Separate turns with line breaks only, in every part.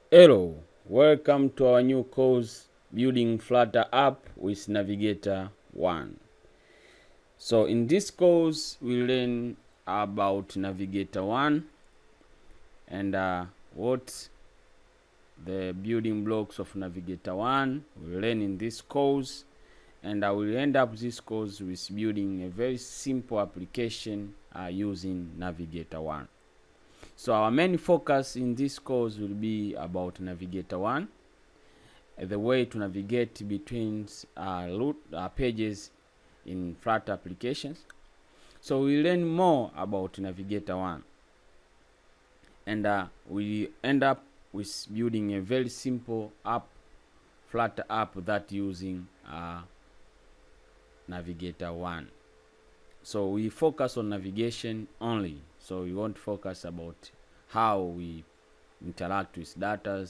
Hello, welcome to our new course, Building Flutter App with Navigator 1. So in this course, we learn about Navigator 1 and what the building blocks of Navigator 1 we learn in this course, and I will end up this course with building a very simple application using Navigator 1. So our main focus in this course will be about Navigator 1, the way to navigate between pages in Flutter applications. So we learn more about Navigator 1, and we end up with building a very simple app, Flutter app, that using Navigator 1. So we focus on navigation only. So we won't focus about how we interact with data,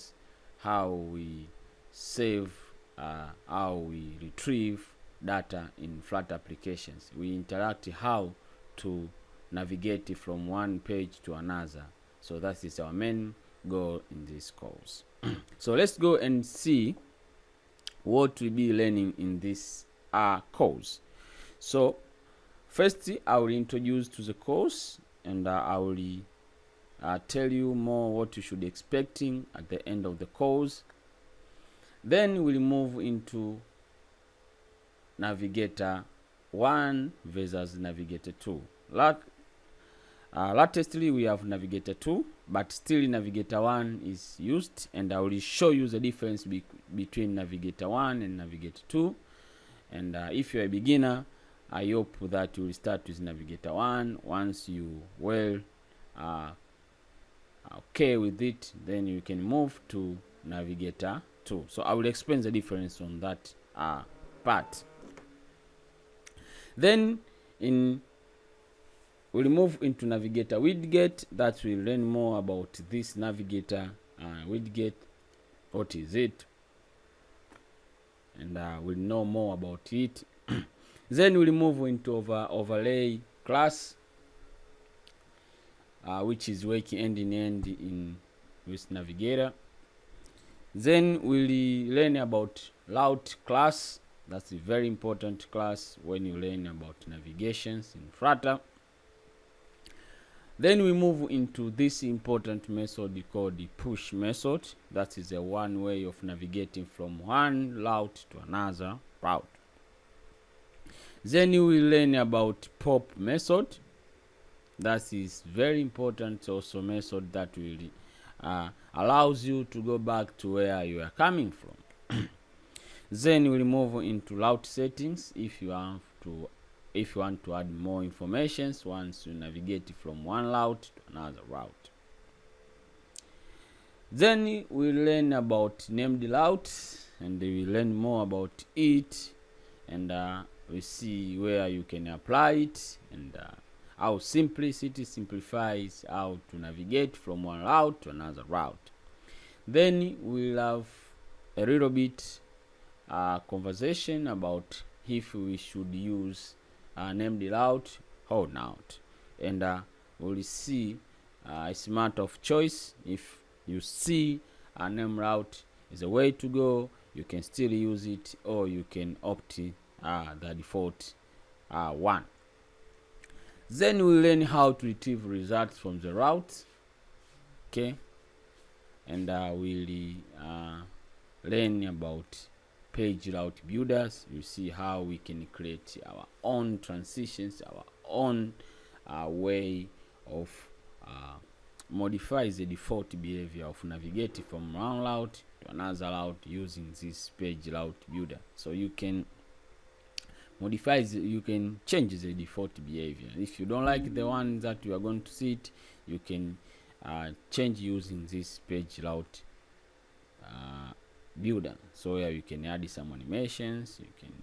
how we save, how we retrieve data in Flutter applications. We interact how to navigate from one page to another. So that is our main goal in this course. So let's go and see what we'll be learning in this course. So first, I will introduce to the course, and I will tell you more what you should be expecting at the end of the course. Then we'll move into Navigator 1 versus Navigator 2. Latestly we have Navigator 2, but still Navigator 1 is used, and I will show you the difference between Navigator 1 and Navigator 2. And if you're a beginner, I hope that you will start with Navigator 1. Once you okay with it, then you can move to Navigator 2. So I will explain the difference on that part. Then we'll move into Navigator widget, that will learn more about this Navigator widget. What is it? And we'll know more about it. Then we'll move into overlay class, which is working end in end with Navigator. Then we'll learn about route class. That's a very important class when you learn about navigations in Flutter. Then we move into this important method called the push method. That is a one way of navigating from one route to another route. Then you will learn about pop method. That is very important, also method that will allows you to go back to where you are coming from. Then we'll move into route settings if you want to add more information once you navigate from one route to another route. Then we'll learn about NamedOut, and we will learn more about it, and we see where you can apply it, and how simplicity simplifies how to navigate from one route to another route. Then we'll have a little bit conversation about if we should use NamedOut or not, and we'll see it's a matter of choice. If you see a NamedOut is a way to go, you can still use it, or you can opt the default one. Then we'll learn how to retrieve results from the route, okay, and we'll learn about page route builders. You see how we can create our own transitions, our own way of modify the default behavior of navigating from one route to another route using this page route builder. So you can modify you can change the default behavior. If you don't like the one that you are going to see it, you can change using this page route builder. So here you can add some animations, you can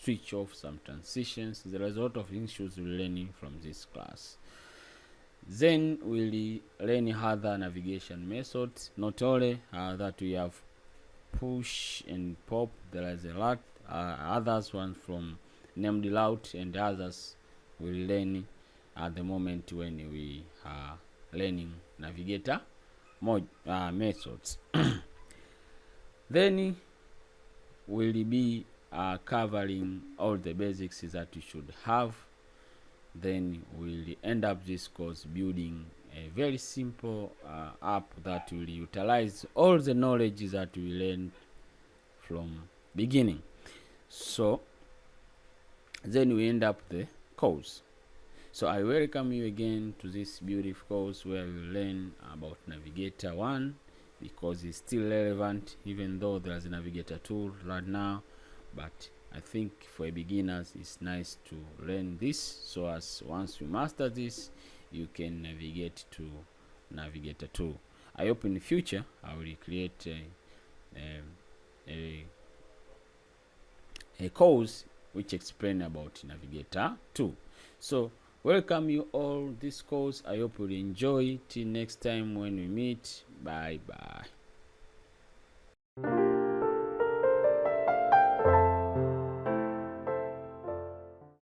switch off some transitions. There is a lot of issues we're learning from this class. Then we'll learn other navigation methods. Not only that we have push and pop, there is a lot others one from NamedOut, and others will learn at the moment when we are learning Navigator methods. Then we'll be covering all the basics that you should have. Then we'll end up this course building a very simple app that will utilize all the knowledge that we learned from beginning. So then we end up the course. So I welcome you again to this beautiful course where we learn about Navigator 1, because it's still relevant even though there's a Navigator 2 right now. But I think for beginners it's nice to learn this, so as once you master this, you can navigate to Navigator 2. I hope in the future I will create a course which explain about Navigator 2. So welcome you all this course. I hope you'll enjoy. Till next time when we meet. Bye bye.